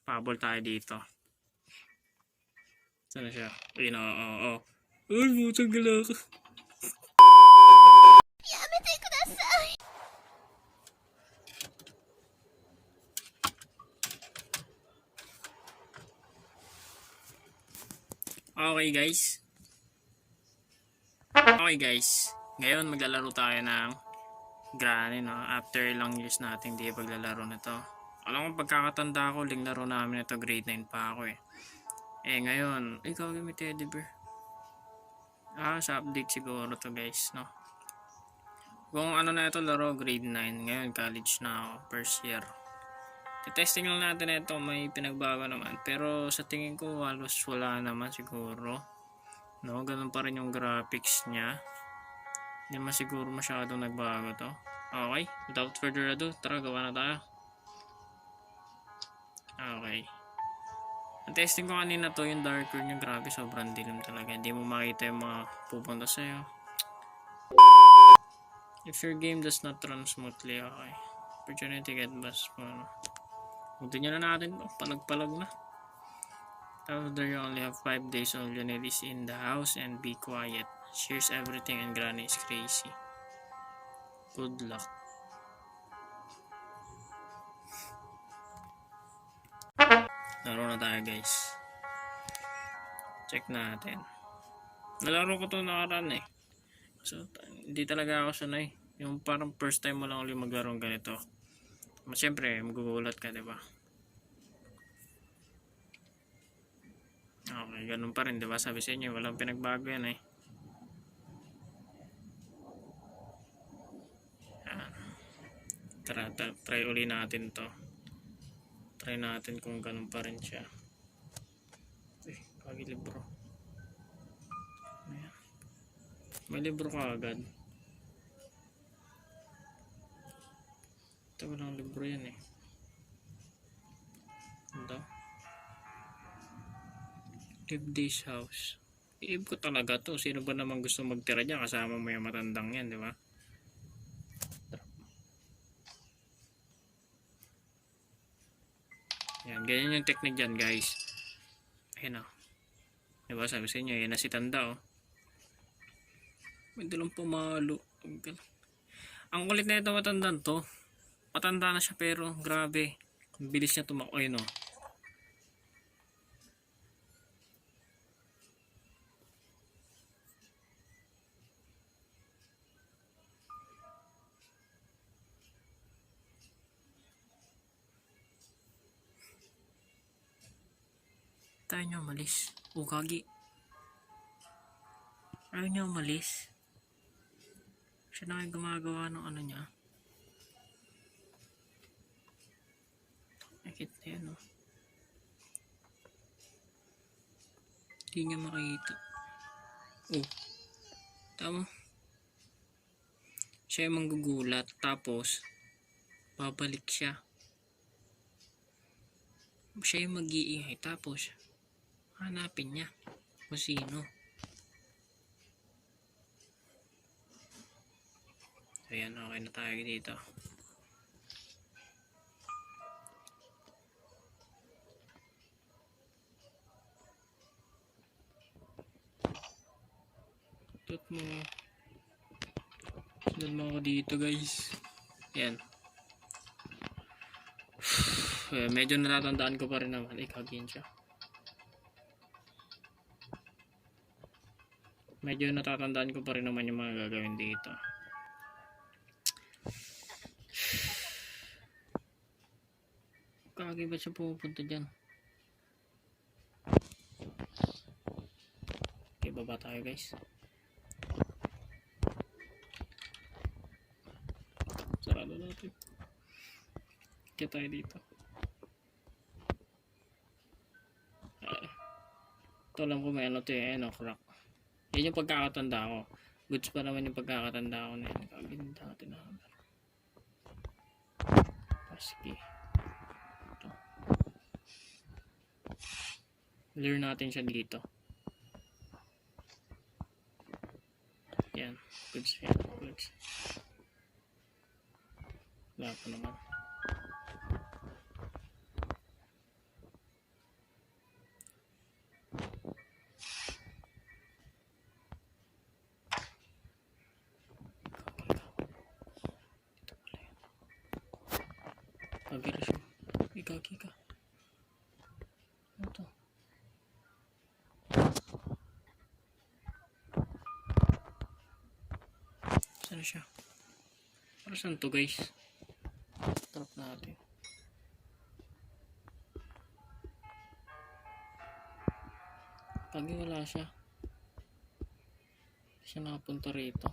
Pabol tayo dito. Saan na siya? Ayun, oo. Ay, butang gala ka. Okay guys. Ngayon maglalaro tayo ng Granny, no? After ilang years natin di paglalaro nito. Alam ko pagkakatanda ko, ling laro namin ito, grade 9 pa ako eh. Ngayon, ikaw may teddy bear. Sa update siguro to guys, no? Kung ano na ito laro, grade 9. Ngayon, college na ako, first year. Testing lang natin ito, may pinagbago naman. Pero sa tingin ko, halos wala naman siguro. No, ganun pa rin yung graphics niya. Hindi naman siguro masyadong nagbago to. Okay, without further ado, tara gawa na tayo. Okay. Ang testing ko kanina to, yung darker niya, grabe, sobrang dilim talaga. Hindi mo makita yung mga pupunta sa'yo. If your game does not run smoothly, okay. Opportunity get bust po. Huwag nyo na natin to, palag-palag na. After you only have 5 days, all you need is in the house and be quiet. Shares everything and Granny is crazy. Good luck. Laro na tayo guys. Check natin. Nalaro ko to nakaraan eh. So, hindi talaga ako sanay. Yung parang first time mo lang ulit maglaro ng ganito. Siyempre, magugulat ka, diba? Okay, ganun pa rin, diba? Sabi sa inyo, walang pinagbago yan eh. Tara, try uli natin to. Try natin kung ganun pa rin siya. Kagi libro. Ayan. May libro ka agad. Ito walang libro yan eh. Ito. Live this house. I-live ko talaga to. Sino ba naman gusto magtira dyan kasama mo yung matandang yan, di ba? Yan, ganyan yung technique dyan guys. Ayan o. Diba sabi sa inyo, yan na si tanda o. May dalang pumalo. Ang kulit na ito matandang to. Matanda na siya pero grabe. Ang bilis niya tumakbo. Ayun o. Tayo niya umalis. Kagi. Ayaw niya umalis. Siya na kayo gumagawa ng ano niya. Nakita na yan o. Hindi niya makita. Tama. Siya yung manggugulat. Tapos, babalik siya. Siya yung mag-iingay. Tapos, hanapin niya kung sino. Ayan, okay na tayo dito. Sundan mo ako dito guys. Ayan. Medyo natatandaan ko pa rin naman. Ikagin siya. Medyo natatandaan ko pa rin naman yung mga gagawin dito. Kagi ba siya pupunta dyan? Okay, baba tayo guys. Sarado natin. Kaya tayo dito. Ito lang ko may ano to eh. Ano, crack. Yan yung pagkakatanda ko. Goods pa naman yung pagkakatanda ko na yan. Kagin natin na. Paski. Ito. Lure natin siya dito. Yan. Goods yan. Goods. Wala pa naman. Kagir siya. Ikagi ka. Ano to? Saan siya? Para saan to guys? Trap natin. Kagi wala siya. Hindi siya nakapunta rito.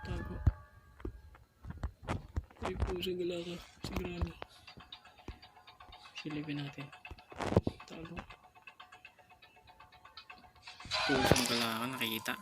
Tago. Ay po, sigala ka. Si Granny. Silipin natin. Tago. Pusong gala ka, nakita.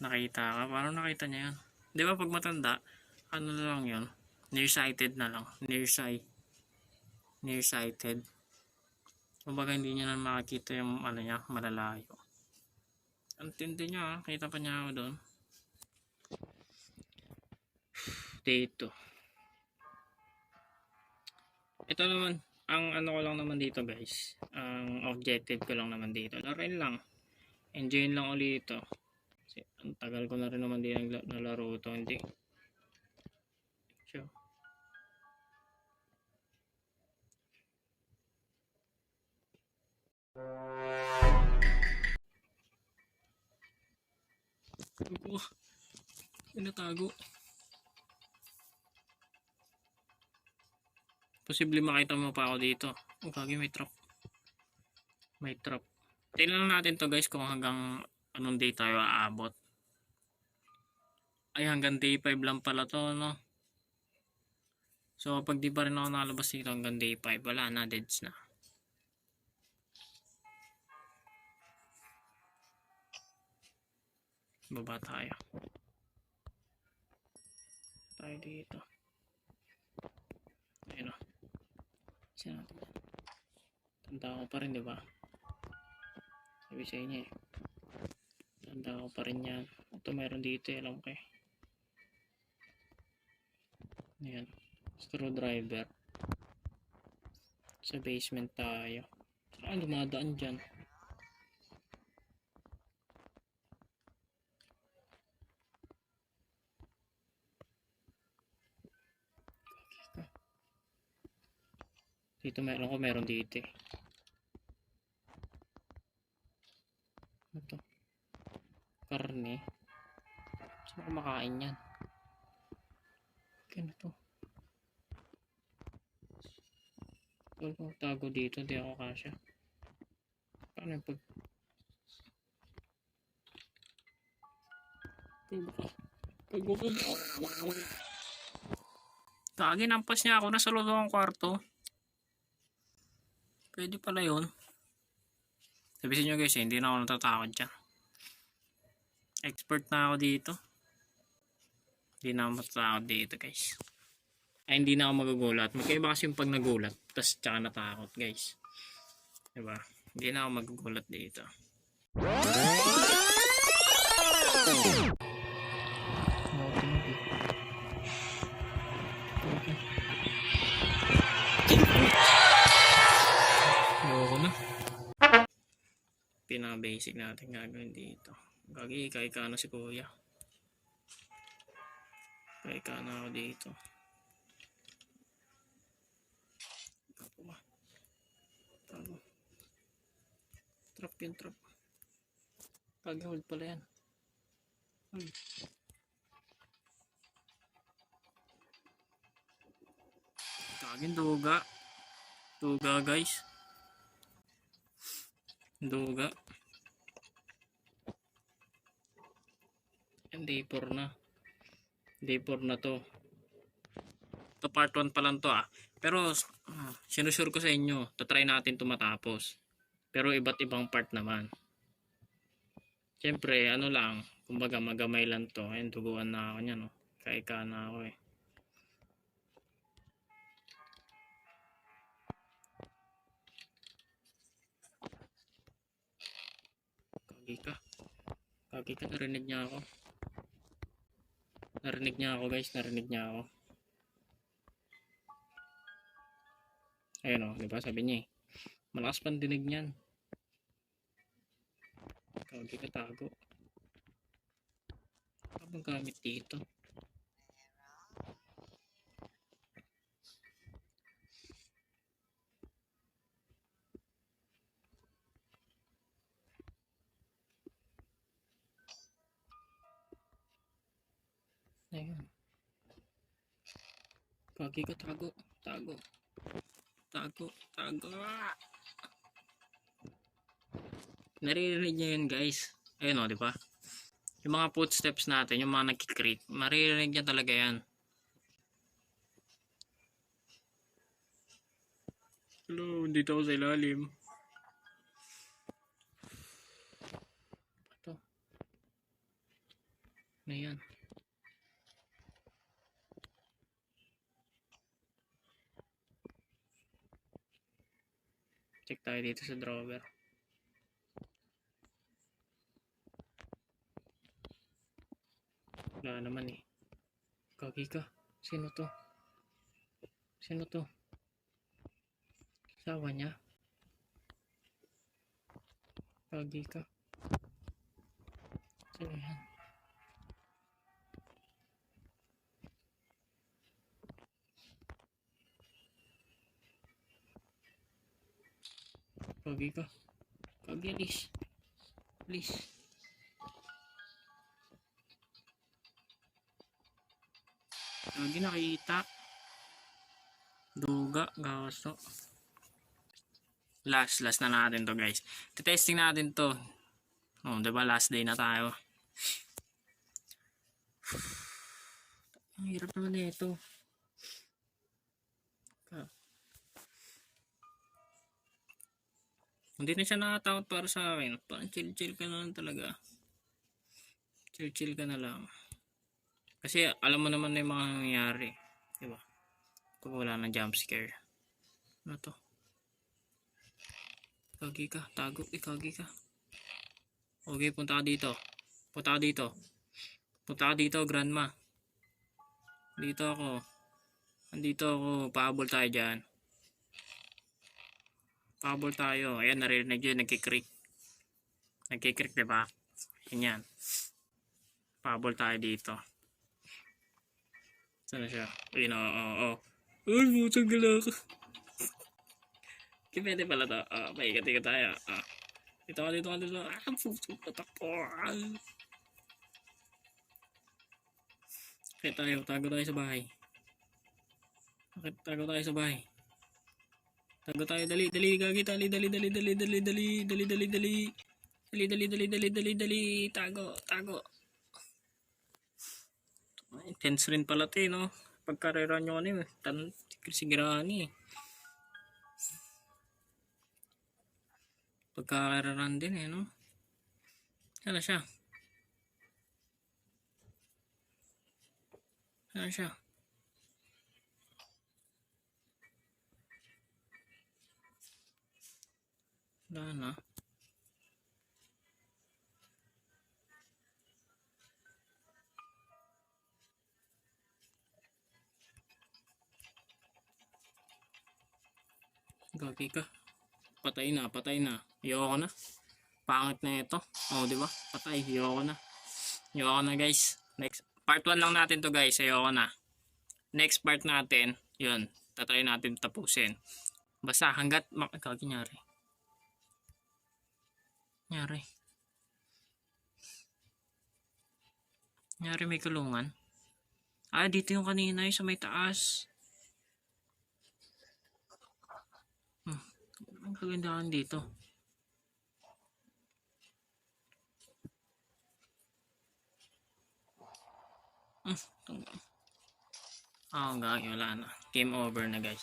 Nakita ka? Paano nakita niya yan? Di ba pag matanda, ano na lang yun? Nearsighted na lang. Nearsighted. Kumbaga hindi niya na makakita yung ano niya, malalayo. Ang tindi niya, kita pa niya ako doon. Dito. Ito naman, ang ano ko lang naman dito guys. Ang objective ko lang naman dito. Laruin lang. Enjoyin lang ulit ito. Kasi ang tagal ko na rin naman din nalaro ito. Hindi. Sure. Ako. Pinatago. Posible makita mo pa ako dito. Oh, kagi may trap. May trap. Tingnan natin to guys kung hanggang anong day tayo aabot. Ay hanggang day 5 lang pala to, no? So pag di pa rin ako nakalabas dito hanggang day 5, wala na, deads na. Baba tayo. Tayo dito. Ayun o. Isa natin. Tanda ko pa rin, diba? Sabi sa inyo eh. Tanda ko pa rin yan. Ito meron dito, alam ko eh. Ayan. Screwdriver. Sa basement tayo. Saan dumadaan dyan? Dito meron dito eh. Ito. Karne. Saan ako makain yan? Kaya to. Huwag tago dito, hindi ako kasya. Paano yung pag... Kagi, nampas niya ako. Nasa loob ng kwarto. Pwede pala yun. Sabihin nyo guys, hindi na ako natatakot dyan. Expert na ako dito. Hindi na ako matatakot dito guys. Ay hindi na ako magugulat. Magkaiba kasi yung pag nagulat. Tapos tsaka natakot guys. Diba? Hindi na ako magugulat dito. Ayoko na. Pinaka-basic natin gagawin dito. Gagi, ika na si kuya. Ika na ako dito. Tago. Trap yun, trap. Kagi-hold pala yan. Kagin duga. Duga guys. Duga. Yan, day 4 na. Day 4 na to. To part 1 pa lang to ah. Pero sinusure ko sa inyo, tatry natin to matapos. Pero iba't ibang part naman. Siyempre, ano lang, kumbaga magamay lang to. Ayun, tuguan na ako niyan, no. Kaika na ako eh. Kagi ka, narinig niya ako. Narinig niya ako guys, narinig niya ako. Ayun o, diba sabi niya eh. Malakas pang dinig niyan. Kagi ka tago. Ano bang gamit dito? Ayun. Kagi ka tago. Tago. Tago. Tago. Ah! Naririnig niya yun guys. Ayun o, di ba? Yung mga footsteps natin, yung mga nagkikreak, maririnig niya talaga yan. Hello, dito ako sa ilalim. Ito. Ano yan? Check tayo dito sa drawer. Wala naman eh. Kagi ka. Sino to? Sino to? Sawa niya? Kagi ka. Sino yan? Kagi ka. Kagi, alis. Alis. Kagi nakita. Duga, gaso. Last na natin to guys. Testing natin to. Oh, diba last day na tayo. Ang hirap naman nito. Hindi na siya nakatakot para sa akin. Parang chill ka na lang talaga. Chill ka na lang. Kasi alam mo naman na yung mga nangyayari. Diba? Kung wala ng jump scare. Ano to? Kagi ka. Tago. Kagi ka. Okay, punta ka dito. Punta ka dito. Punta ka dito, grandma. Dito ako. Andito ako. Pahabol tayo dyan. Pahabol tayo. Ayan, naririnig yun. Nagkikrik. Nagkikrik, diba? Yan. Pahabol tayo dito. Saan na siya? Ayun, oo. Ay, butang gala ka. Pwede pala to. Paikat-ikat tayo. Dito ka. Putang patakpo. Okay tayo. Tago tayo sa bahay. Tago tayo sa bahay. Tago tayo. Dali. Gagi. Dali. Tago. Intense rin pala ito, no? Pagkarera nyo ano eh. Sigirani eh. Pagkakaroon din eh, no? Sana siya. Wala na. Gagi ka. Patay na. Ayoko na. Pangit na ito. Oh, di ba? Patay. Ayoko na guys. Next. Part 1 lang natin to guys. Ayoko na. Next part natin. Yun. Tatry natin tapusin. Basta hanggat Gagi nyari. Nyari may kulungan. Dito yung kanina yung sa may taas. Ang kagandahan dito. Gagi, wala na. Game over na guys.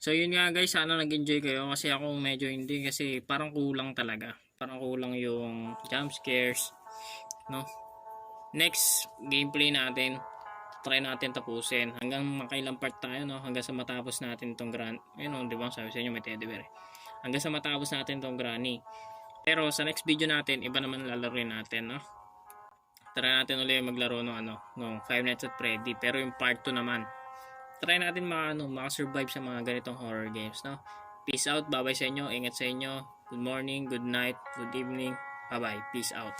So yun nga guys, sana nag-enjoy kayo kasi ako medyo hindi kasi parang kulang talaga. Parang kulang yung jump scares, no? Next gameplay natin, try natin tapusin hanggang makailang part tayo, no? Hanggang sa matapos natin tong di ba sabi sa inyo may teddy bear. Hanggang sa matapos natin tong granny. Pero sa next video natin, iba naman lalaroin natin, no? Try natin ulit maglaro ng Five Nights at Freddy, pero yung part 2 naman. Try natin maka-survive sa mga ganitong horror games, no? Peace out, bye-bye sa inyo, ingat sa inyo. Good morning, good night, good evening. Bye-bye. Peace out.